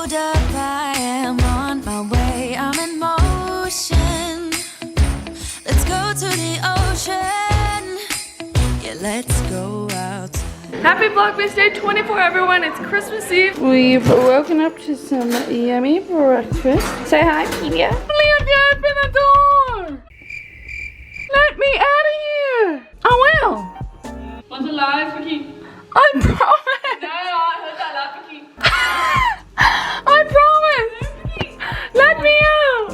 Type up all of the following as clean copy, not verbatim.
Hold up, I am on my way. I'm in motion. Let's go to the ocean. Yeah, let's go outside. Happy Vlogmas Day 24, everyone. It's Christmas Eve. We've woken up to some yummy breakfast. Say hi, Pia. Olivia, open the door. Let me out of here. I will. Want to lie, Vicky? I promise. No, I heard that laugh, Vicky. I promise. Let me out.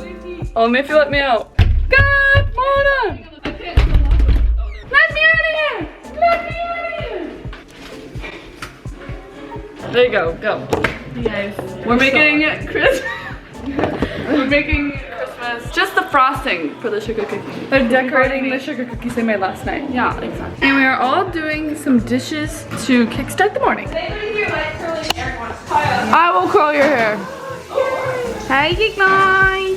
Only if you let me out. Good morning. Let me out of here. Let me out of here. There you go. Go. You guys, we're making Christmas. We're making Christmas. Just the frosting for the sugar cookie. They're decorating the sugar cookies they made last night. Yeah, exactly. And we are all doing some dishes to kickstart the morning. I will curl your hair. Hey, Geek Night.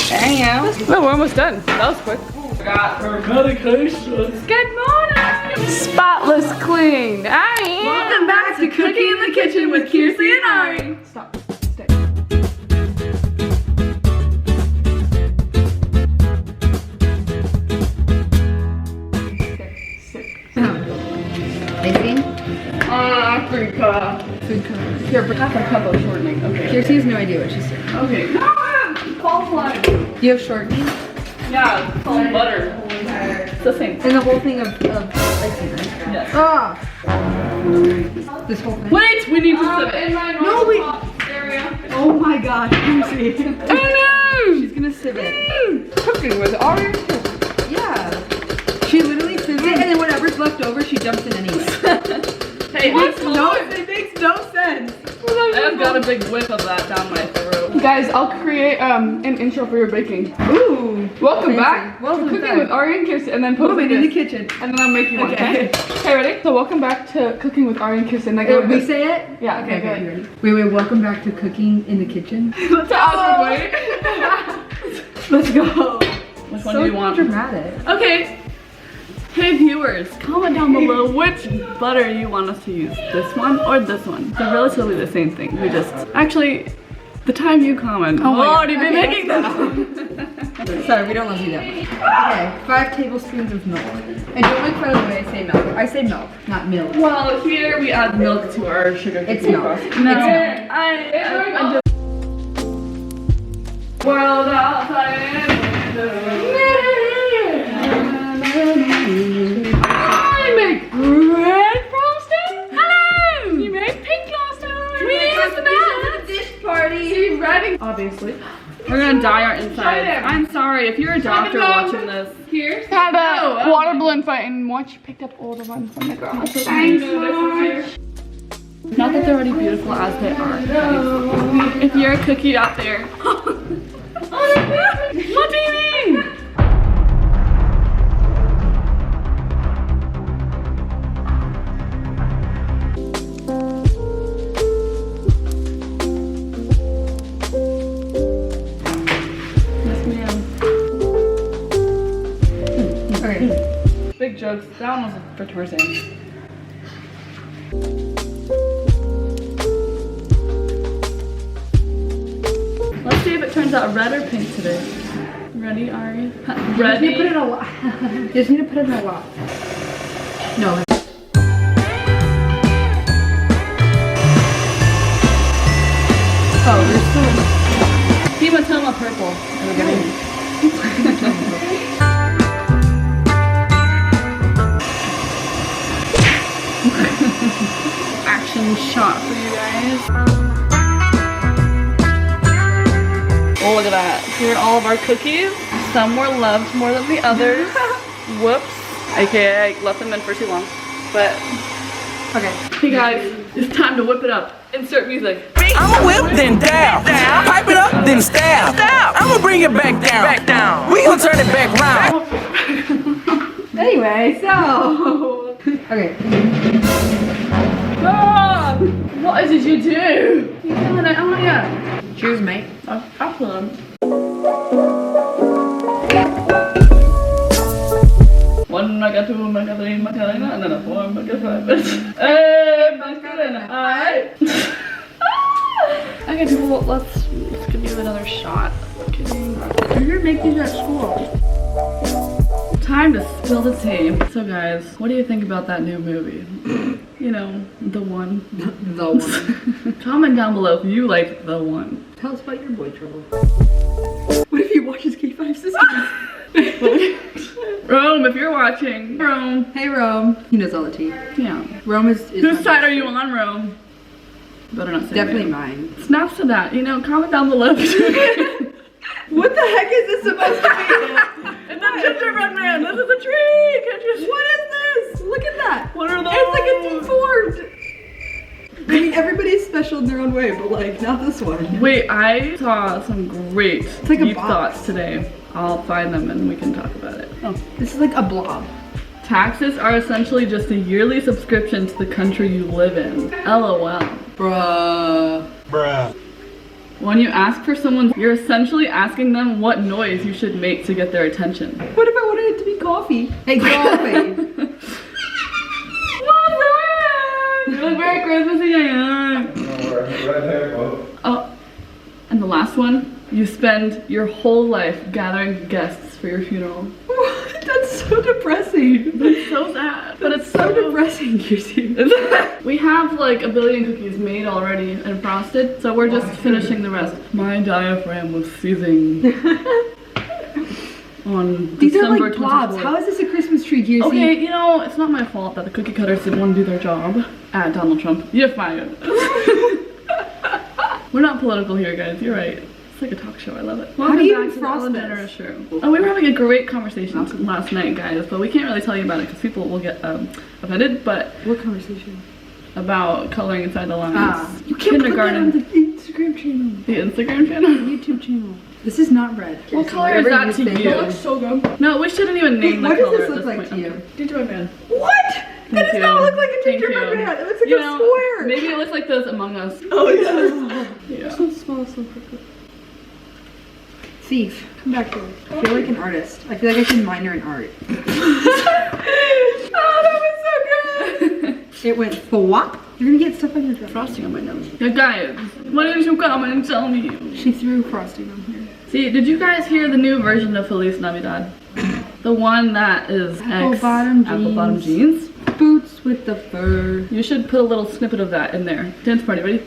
Damn. Well, we're almost done. That was quick. Got her medication. Good morning. Spotless clean. Welcome back to Cooking in the Kitchen with Kiersey and Ari. Stop. Stay. Anything? Africa. Food coloring. Here, but half a cup of shortening. Okay. Kiersey has no idea what she's doing. Okay. No, cauliflower. Do you have shortening? Yeah, it's called butter. It's the same. And the whole thing of icing, right? Yes. Ah! This whole thing? Wait, we need to sip it. No, wait! Oh my god, Kiersey. Oh no! She's gonna sip it. Cooking with Ari. Yeah. She literally sips it, and then whatever's left over, she dumps in anyway. Hey, it makes no sense. I've got a big whiff of that down my throat. Guys, I'll create an intro for your baking. Ooh. Welcome back. Welcome to Cooking back. with Ari and Kirsten, and then put Moving in the kitchen. And then I'll make you one, Okay. Okay, ready? So welcome back to Cooking with Ari and Kirsten. Like, We say it? Yeah. Okay, okay, you ready? Wait, welcome back to Cooking in the Kitchen. Let's awkward way. Let's go. Which one do you want? Dramatic. Okay. Hey viewers, comment down below which butter you want us to use. This one or this one. They're relatively the same thing. We just, actually, the time you comment, I'll already be making this. Sorry, we don't love you that much. Okay, 5 tablespoons of milk. And don't make fun of the way I say milk. I say milk, not milk. Well, here we add milk to our sugar cookie. It's milk. No, It's milk. I just... World outside. I make red frosting. Hello. You made pink last time. We need a dish party. See, ready? Obviously. We're gonna dye our insides. I'm sorry if you're a doctor watching this. Here. Had a water balloon fight and once you picked up all the ones from the girl. Thanks so much. Not that they're already beautiful as they are. If you're a cookie out there. What do you mean? Big jokes. That one was for Tarzan. Let's see if it turns out red or pink today. Ready, Ari? Ready? You just need to put it a lot. You just need to put it in a lot. No. Oh, there's still. Hematoma purple. Action shot for you guys. Oh, look at that. Here are all of our cookies. Some were loved more than the others. Whoops. Okay, I left them in for too long. But, okay. Hey guys, it's time to whip it up. Insert music. I'ma whip, then dab. Pipe it up, then stab. I'ma bring it back down. We gon' turn it back round. Anyway, so. Okay. Ah, what is it you do? You killing it, aren't you? Cheers, mate. Excellent. One mega, two mega, three mega, and then a 4 mega, 5. Macarena. Alright. Okay, well, let's give you another shot. You're gonna make these at school. Time to spill the tea. So guys, what do you think about that new movie? You know, The One. The One. Comment down below if you liked The One. Tell us about your boy trouble. What if he watches K5 Sisters? Rome, if you're watching. Rome. Hey Rome. He knows all the tea. Yeah. Rome is Whose side are you on, Rome? Better not say definitely me. mine. Snaps to that, you know, comment down below. What the heck is this supposed to be? It's a gingerbread man. This is a tree. Can't you see? What is this? Look at that. What are those? It's like a deformed. I mean, everybody's special in their own way, but like, not this one. Wait, I saw some great like a deep box. thoughts today. I'll find them and we can talk about it. Oh. This is like a blob. Taxes are essentially just a yearly subscription to the country you live in. LOL. Bruh. When you ask for someone, you're essentially asking them what noise you should make to get their attention. What if I wanted it to be coffee? Hey, coffee. You look very Christmassy. Oh, and the last one, you spend your whole life gathering guests for your funeral. What? That's so depressing. It's so sad, but it's So depressing, Kirsten. We have like a billion cookies made already and frosted, so we're just finishing the rest. My diaphragm was seizing on These December are like blobs. 24th. How is this a Christmas tree, Kirsten? Okay, you know, it's not my fault that the cookie cutters didn't want to do their job. At Donald Trump. You're fired. We're not political here, guys. You're right. It's like a talk show. I love it. How do you Welcome even back to frost the this? Banter Show. Oh, we were having a great conversation last night, guys, but we can't really tell you about it because people will get offended. But What conversation? about coloring inside the lines. You can't Kindergarten. put that on the Instagram channel. The Instagram channel. YouTube channel. This is not red. What color is that to you? It looks so good. No, we shouldn't even name the What color does this at look like point. to you? Gingerbread man. What? That does not look like a Thank gingerbread you. man. It looks like You a know, square. maybe it looks like those Among Us. Oh yeah. Yeah. So small, so quickly. Thief, come back here. I feel like an artist. I feel like I should minor in art. Oh, that was so good. It went flop. You're gonna get stuff on your dress. Frosting on my nose. Yeah, guys, why didn't you come and tell me? She threw frosting on here. See, did you guys hear the new version of Feliz Navidad? The one that is apple-bottom jeans. Boots with the fur. You should put a little snippet of that in there. Dance party, ready?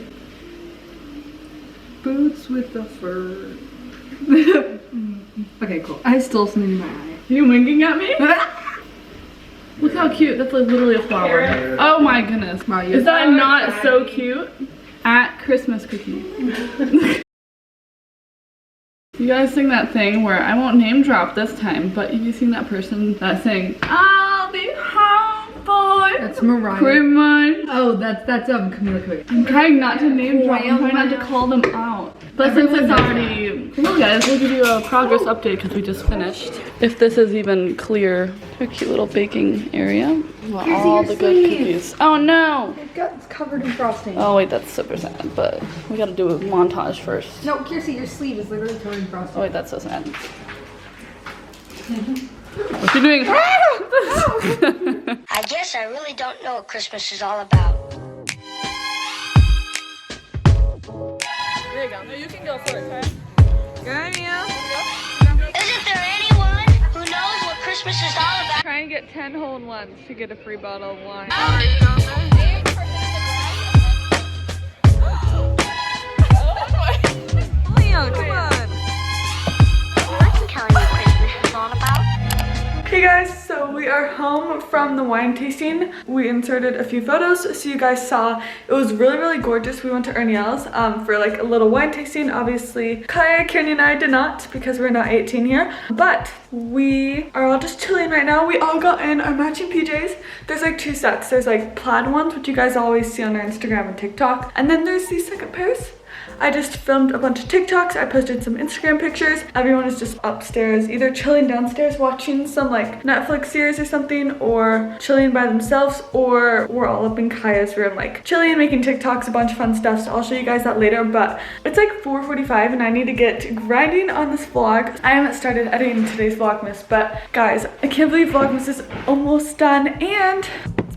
Boots with the fur. Okay, cool. I stole something in my eye. Are you winking at me? Look how cute. That's like literally a flower. Oh my goodness. Wow, Is that not so cute? At Christmas cookie. You guys sing that thing where I won't name drop this time, but have you seen that person that sang, I'll be home for That's Mariah. Christmas? Oh, that's Camila Cabello. I'm trying not to name drop. I'm trying not to call them out. But since it's already, well guys, we'll give you a progress update because we just finished. If this is even clear, a cute little baking area. Well, all the good cookies. Oh no! It's covered in frosting. Oh wait, that's super sad. But we gotta do a montage first. No, Kiersey, your sleeve is literally covered in frosting. Oh wait, that's so sad. What you doing? I guess I really don't know what Christmas is all about. There you go. No, you can go for it, okay? Isn't there anyone who knows what Christmas is all about? Try and get 10 hole-in-ones to get a free bottle of wine. Leo, come on. Let's tell you what Christmas is all about. Hey guys, so we are home from the wine tasting. We inserted a few photos so you guys saw. It was really gorgeous. We went to Erniel's for like a little wine tasting. Obviously Kaya, Kieran and I did not because we're not 18 here, but we are all just chilling right now. We all got in our matching PJs. There's like two sets. There's like plaid ones, which you guys always see on our Instagram and TikTok, and then there's these second pairs. I just filmed a bunch of TikToks. I posted some Instagram pictures. Everyone is just upstairs, either chilling downstairs watching some like Netflix series or something, or chilling by themselves, or we're all up in Kaya's room like chilling, making TikToks, a bunch of fun stuff. So I'll show you guys that later, but it's like 4:45 and I need to get grinding on this vlog. I haven't started editing today's Vlogmas, but guys, I can't believe Vlogmas is almost done and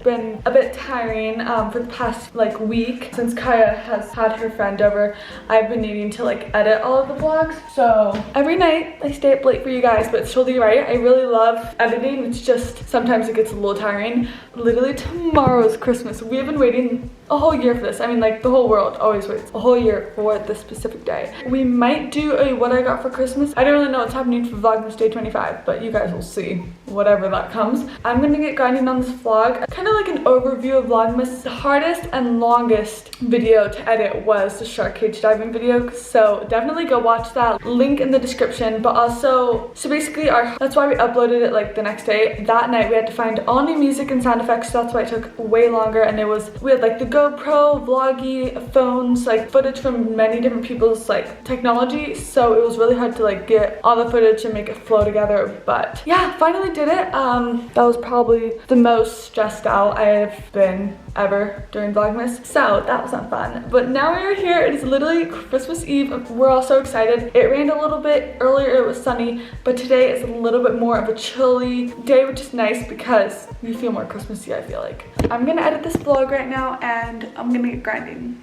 been a bit tiring for the past like week. Since Kaya has had her friend over, I've been needing to like edit all of the vlogs. So every night I stay up late for you guys, but it's totally right. I really love editing. It's just sometimes it gets a little tiring. Literally tomorrow's Christmas. We have been waiting a whole year for this. I mean, like the whole world always waits a whole year for this specific day. We might do a what I got for Christmas. I don't really know what's happening for Vlogmas Day 25, but you guys will see whatever that comes. I'm gonna get grinding on this vlog. Kind of like an overview of Vlogmas. The hardest and longest video to edit was the shark cage diving video, so definitely go watch that. Link in the description. But also, so basically that's why we uploaded it like the next day. That night we had to find all new music and sound effects, so that's why it took way longer. And we had like the GoPro, vloggy, phones, like footage from many different people's like technology, so it was really hard to like get all the footage and make it flow together. But yeah, finally did it. That was probably the most stressed out I have been ever during Vlogmas, so that was not fun. But now we are here. It is literally Christmas Eve. We're all so excited. It rained a little bit earlier, it was sunny, but today is a little bit more of a chilly day, which is nice because you feel more Christmassy, I feel like. I'm gonna edit this vlog right now and I'm gonna get grinding.